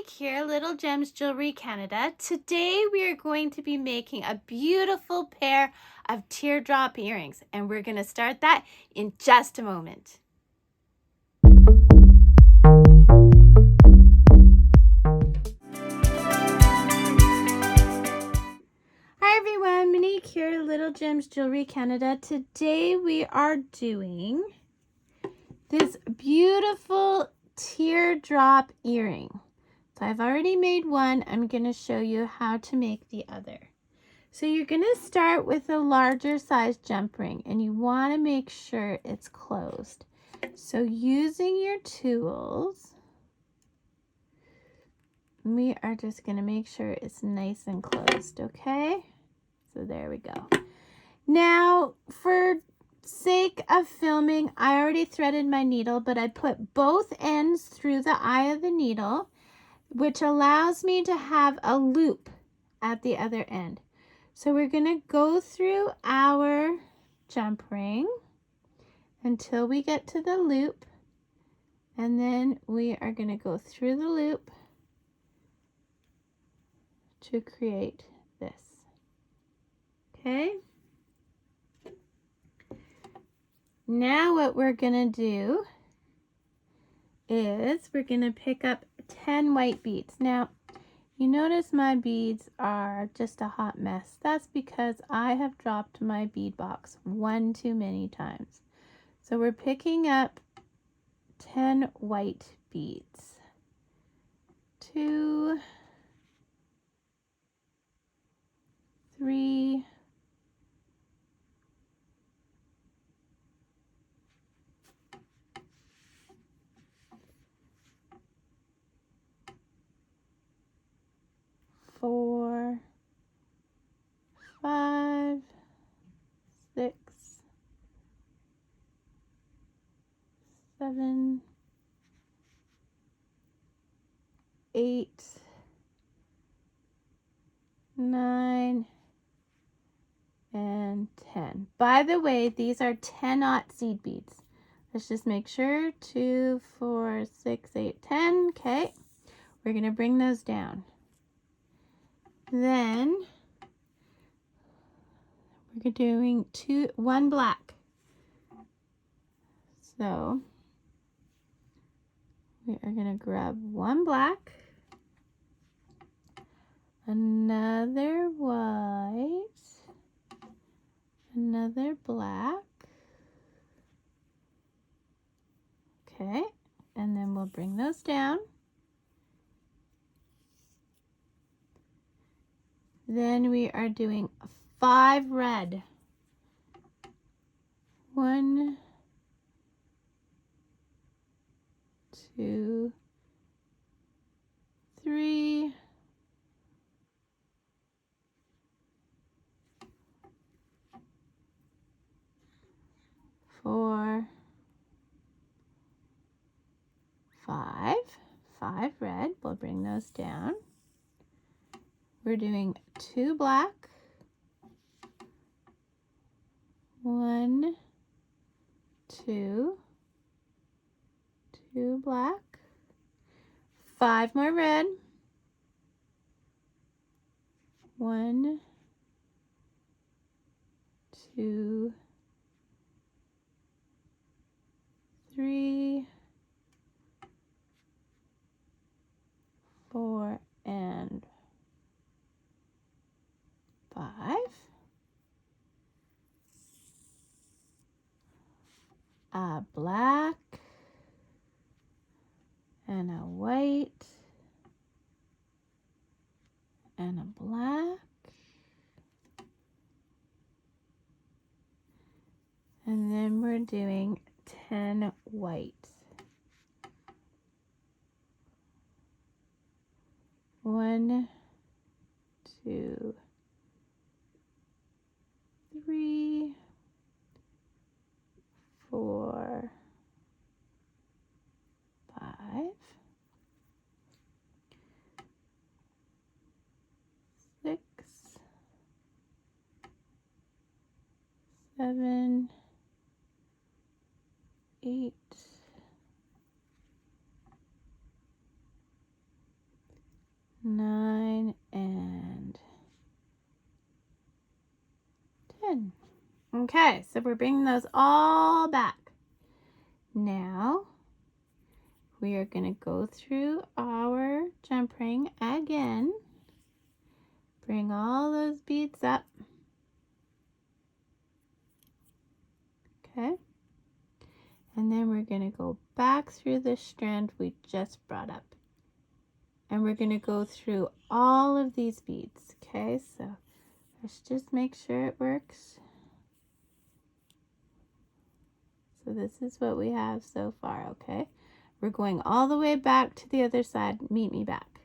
Monique here, Little Gems Jewelry Canada. Today we are going to be making a beautiful pair of teardrop earrings, and we're going to start that in just a moment. Hi everyone, Monique here, Little Gems Jewelry Canada. Today we are doing this beautiful teardrop earring. So I've already made one. I'm going to show you how to make the other. So you're going to start with a larger size jump ring, and you want to make sure it's closed. So using your tools, we are just going to make sure it's nice and closed, okay? So there we go. Now, for sake of filming, I already threaded my needle, but I put both ends through the eye of the needle, which allows me to have a loop at the other end. So we're going to go through our jump ring until we get to the loop, and then we are going to go through the loop to create this. Okay? Now what we're going to do is we're going to pick up 10 white beads. Now, you notice my beads are just a hot mess. That's because I have dropped my bead box one too many times. So we're picking up 10 white beads. 2, 3, 4, 5, 6, 7, 8, 9, and 10. By the way, these are 10-aught seed beads. Let's just make sure. 2, 4, 6, 8, 10. Okay, we're going to bring those down. Then we're doing 1 black. So we are going to grab 1 black, another white, another black. Okay, and then we'll bring those down. Then we are doing 5 red. 1, 2, 3, 4, 5. 5 red. We'll bring those down. We're doing 2 black. 1, 2, 2 black. 5 more red. 1, 2, 3, 4, and 5. A black and a white and a black, and then we're doing 10 white. 1, 2, 3, 4, 5, 6, 7, 8, Okay, so we're bringing those all back. Now we are going to go through our jump ring again. Bring all those beads up. Okay. And then we're going to go back through the strand we just brought up. And we're going to go through all of these beads. Okay, so let's just make sure it works. So this is what we have so far, okay? We're going all the way back to the other side. Meet me back.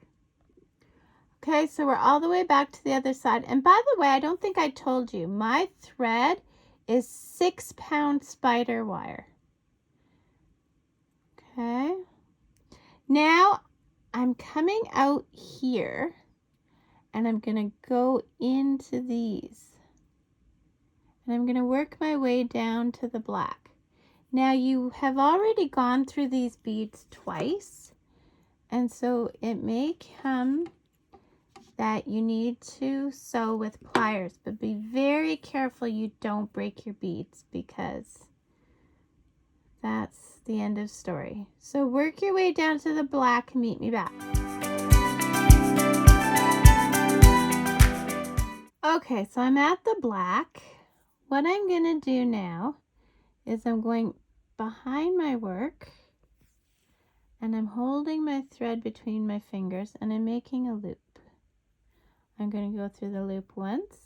Okay, so we're all the way back to the other side. And by the way, I don't think I told you, my thread is 6-pound spider wire. Okay. Now I'm coming out here and I'm going to go into these. And I'm going to work my way down to the black. Now you have already gone through these beads twice. And so it may come that you need to sew with pliers, but be very careful you don't break your beads because that's the end of story. So work your way down to the black and meet me back. Okay, so I'm at the black. What I'm going to do now is I'm going behind my work and I'm holding my thread between my fingers and I'm making a loop. I'm going to go through the loop once.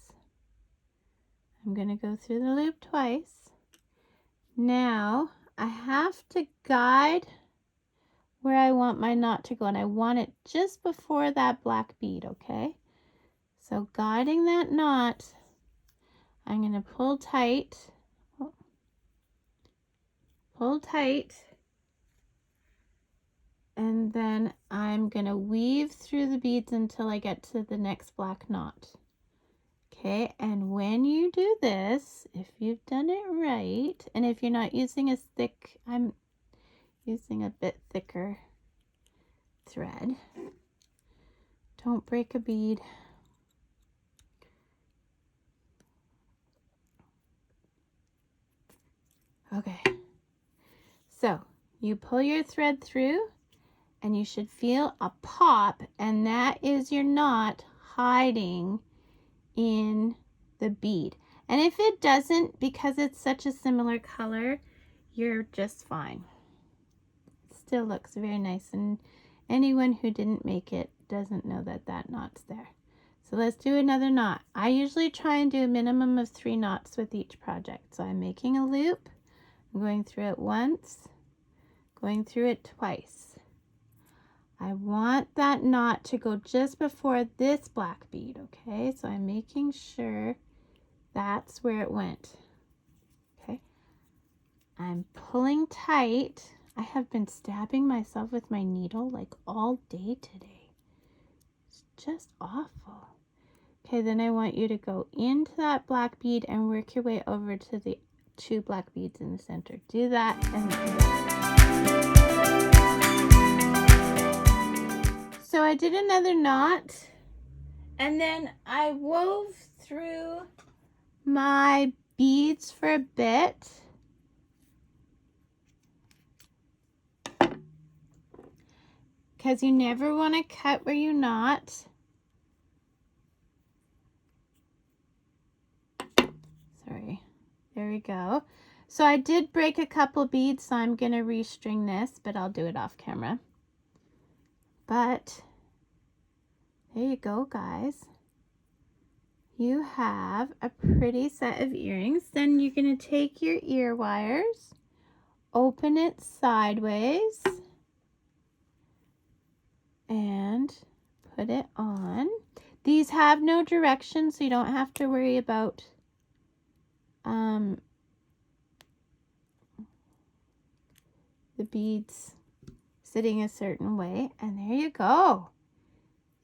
I'm going to go through the loop twice. Now I have to guide where I want my knot to go, and I want it just before that black bead, okay? So guiding that knot, I'm going to pull tight, and then I'm going to weave through the beads until I get to the next black knot. Okay, and when you do this, if you've done it right, and if you're not using as thick, I'm using a bit thicker thread. Don't break a bead. Okay, so you pull your thread through and you should feel a pop, and that is your knot hiding in the bead. And if it doesn't, because it's such a similar color, you're just fine. It still looks very nice, and anyone who didn't make it doesn't know that that knot's there. So let's do another knot. I usually try and do a minimum of 3 knots with each project. So I'm making a loop, I'm going through it once, going through it twice. I want that knot to go just before this black bead, okay? So I'm making sure that's where it went, okay? I'm pulling tight. I have been stabbing myself with my needle like all day today. It's just awful. Okay, then I want you to go into that black bead and work your way over to the 2 black beads in the center. Do that and do that. So I did another knot, and then I wove through my beads for a bit. Because you never want to cut where you knot. Sorry. There we go. So I did break a couple beads, so I'm going to restring this, but I'll do it off camera. But there you go, guys. You have a pretty set of earrings. Then you're going to take your ear wires, open it sideways, and put it on. These have no direction, so you don't have to worry about the beads sitting a certain way. And there you go.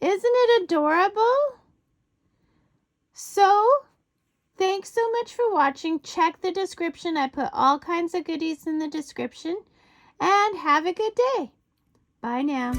Isn't it adorable? So thanks so much for watching. Check the description. I put all kinds of goodies in the description. And have a good day. Bye now.